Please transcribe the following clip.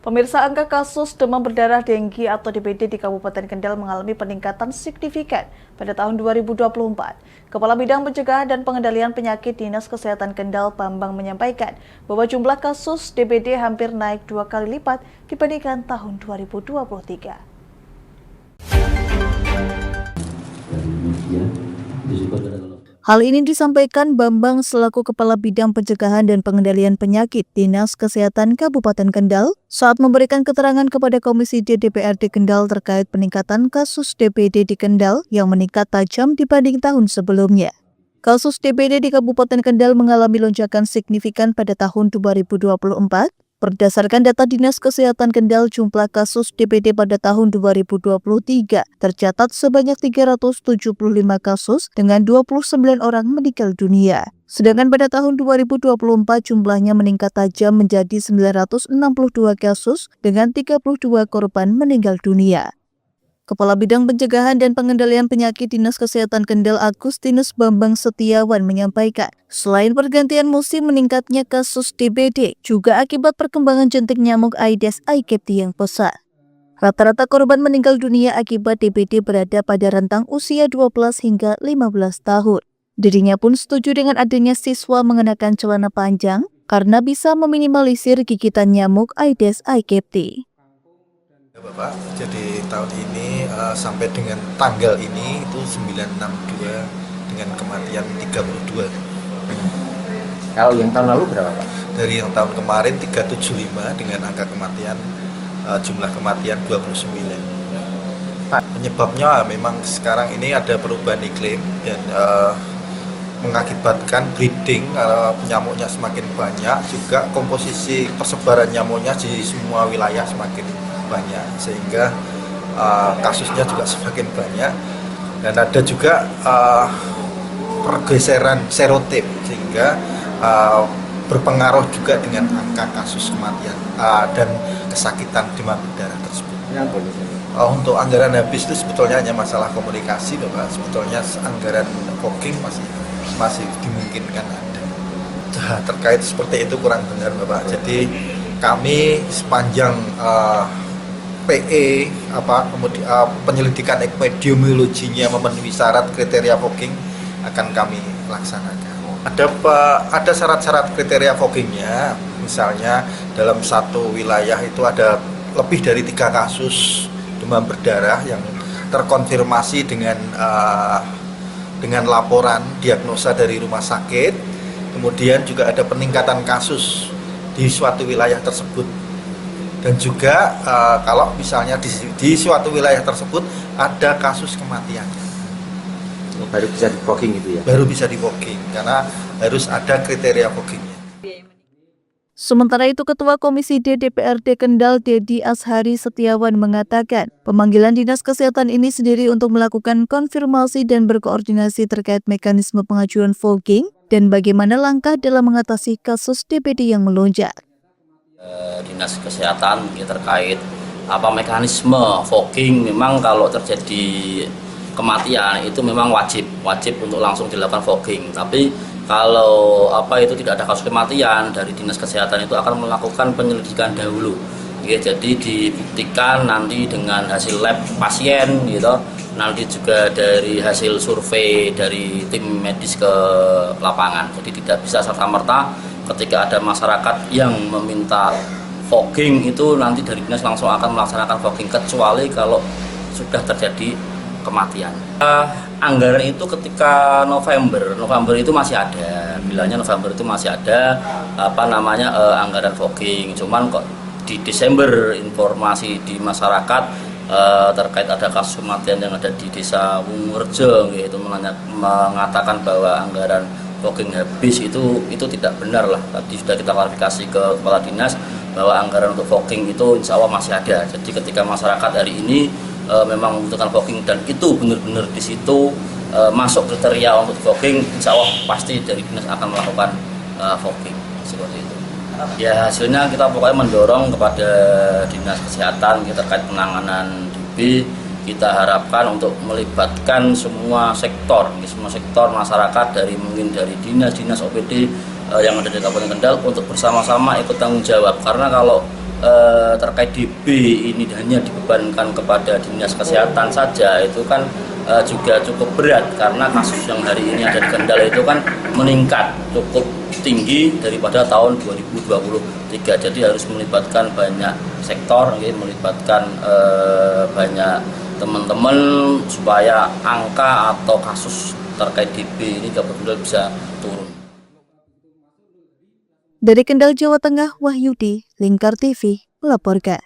Pemirsa, angka kasus demam berdarah denggi atau DBD di Kabupaten Kendal mengalami peningkatan signifikan pada tahun 2024. Kepala Bidang Pencegahan dan Pengendalian Penyakit Dinas Kesehatan Kendal, Bambang, menyampaikan bahwa jumlah kasus DBD hampir naik 2 kali lipat dibandingkan tahun 2023. Hal ini disampaikan Bambang selaku Kepala Bidang Pencegahan dan Pengendalian Penyakit Dinas Kesehatan Kabupaten Kendal saat memberikan keterangan kepada Komisi D DPRD Kendal terkait peningkatan kasus DBD di Kendal yang meningkat tajam dibanding tahun sebelumnya. Kasus DBD di Kabupaten Kendal mengalami lonjakan signifikan pada tahun 2024. Berdasarkan data Dinas Kesehatan Kendal, jumlah kasus DBD pada tahun 2023 tercatat sebanyak 375 kasus dengan 29 orang meninggal dunia. Sedangkan pada tahun 2024 jumlahnya meningkat tajam menjadi 962 kasus dengan 32 korban meninggal dunia. Kepala Bidang Pencegahan dan Pengendalian Penyakit Dinas Kesehatan Kendal, Agustinus Bambang Setiawan, menyampaikan, selain pergantian musim meningkatnya kasus DBD, juga akibat perkembangan jentik nyamuk Aedes aegypti yang pesat. Rata-rata korban meninggal dunia akibat DBD berada pada rentang usia 12 hingga 15 tahun. Dirinya pun setuju dengan adanya siswa mengenakan celana panjang karena bisa meminimalisir gigitan nyamuk Aedes aegypti. Bapak, jadi tahun ini sampai dengan tanggal ini itu 962 dengan kematian 32. Kalau yang tahun lalu berapa, Pak? Dari yang tahun kemarin 375 dengan angka kematian jumlah kematian 29. Pak, penyebabnya memang sekarang ini ada perubahan iklim dan mengakibatkan breeding, nyamuknya semakin banyak, juga komposisi persebaran nyamuknya di semua wilayah semakin banyak, sehingga kasusnya juga semakin banyak, dan ada juga pergeseran serotip sehingga berpengaruh juga dengan angka kasus kematian dan kesakitan demam berdarah tersebut. Untuk anggaran habis itu sebetulnya hanya masalah komunikasi, Bapak. Sebetulnya anggaran fogging masih dimungkinkan ada. Terkait seperti itu kurang benar, Bapak. Jadi kami sepanjang PE penyelidikan epidemiologinya memenuhi syarat kriteria fogging akan kami laksanakan. Ada syarat-syarat kriteria foggingnya, misalnya dalam satu wilayah itu ada lebih dari 3 kasus demam berdarah yang terkonfirmasi dengan laporan diagnosa dari rumah sakit. Kemudian juga ada peningkatan kasus di suatu wilayah tersebut. Dan juga kalau misalnya di suatu wilayah tersebut ada kasus kematian, baru bisa di fogging gitu ya? Baru bisa di fogging, karena harus ada kriteria foggingnya. Sementara itu, Ketua Komisi D DPRD Kendal, Dedi Ashari Setiawan, mengatakan pemanggilan Dinas Kesehatan ini sendiri untuk melakukan konfirmasi dan berkoordinasi terkait mekanisme pengajuan fogging dan bagaimana langkah dalam mengatasi kasus DBD yang melonjak. Dinas Kesehatan terkait mekanisme fogging, memang kalau terjadi kematian itu memang wajib untuk langsung dilakukan fogging. Tapi kalau itu tidak ada kasus kematian, dari Dinas Kesehatan itu akan melakukan penyelidikan dahulu. Jadi dibuktikan nanti dengan hasil lab pasien gitu, nanti juga dari hasil survei dari tim medis ke lapangan. Jadi tidak bisa serta-merta ketika ada masyarakat yang meminta fogging itu nanti dari dinas langsung akan melaksanakan fogging, kecuali kalau sudah terjadi kematian. Anggaran itu ketika November itu masih ada, bilangnya November itu masih ada anggaran fogging. Cuman kok di Desember informasi di masyarakat terkait ada kasus kematian yang ada di Desa Wungurjo, yaitu mengatakan bahwa anggaran fogging habis, itu tidak benar lah. Tadi sudah kita klarifikasi ke Kepala Dinas bahwa anggaran untuk fogging itu insya Allah masih ada. Jadi ketika masyarakat hari ini memang membutuhkan fogging dan itu benar-benar di situ masuk kriteria untuk fogging, insya Allah pasti dari Dinas akan melakukan fogging seperti itu. Ya, hasilnya kita pokoknya mendorong kepada Dinas Kesehatan terkait penanganan DB. Kita harapkan untuk melibatkan semua sektor masyarakat, mungkin dari dinas OPD yang ada di Kabupaten Kendal untuk bersama-sama ikut tanggung jawab. Karena kalau terkait DB ini hanya dibebankan kepada dinas kesehatan saja itu kan juga cukup berat, karena kasus yang hari ini ada di Kendal itu kan meningkat cukup tinggi daripada tahun 2023. Jadi harus melibatkan banyak sektor, melibatkan banyak teman-teman supaya angka atau kasus terkait DB ini benar-benar bisa turun. Dari Kendal, Jawa Tengah, Wahyudi, Lingkar TV, melaporkan.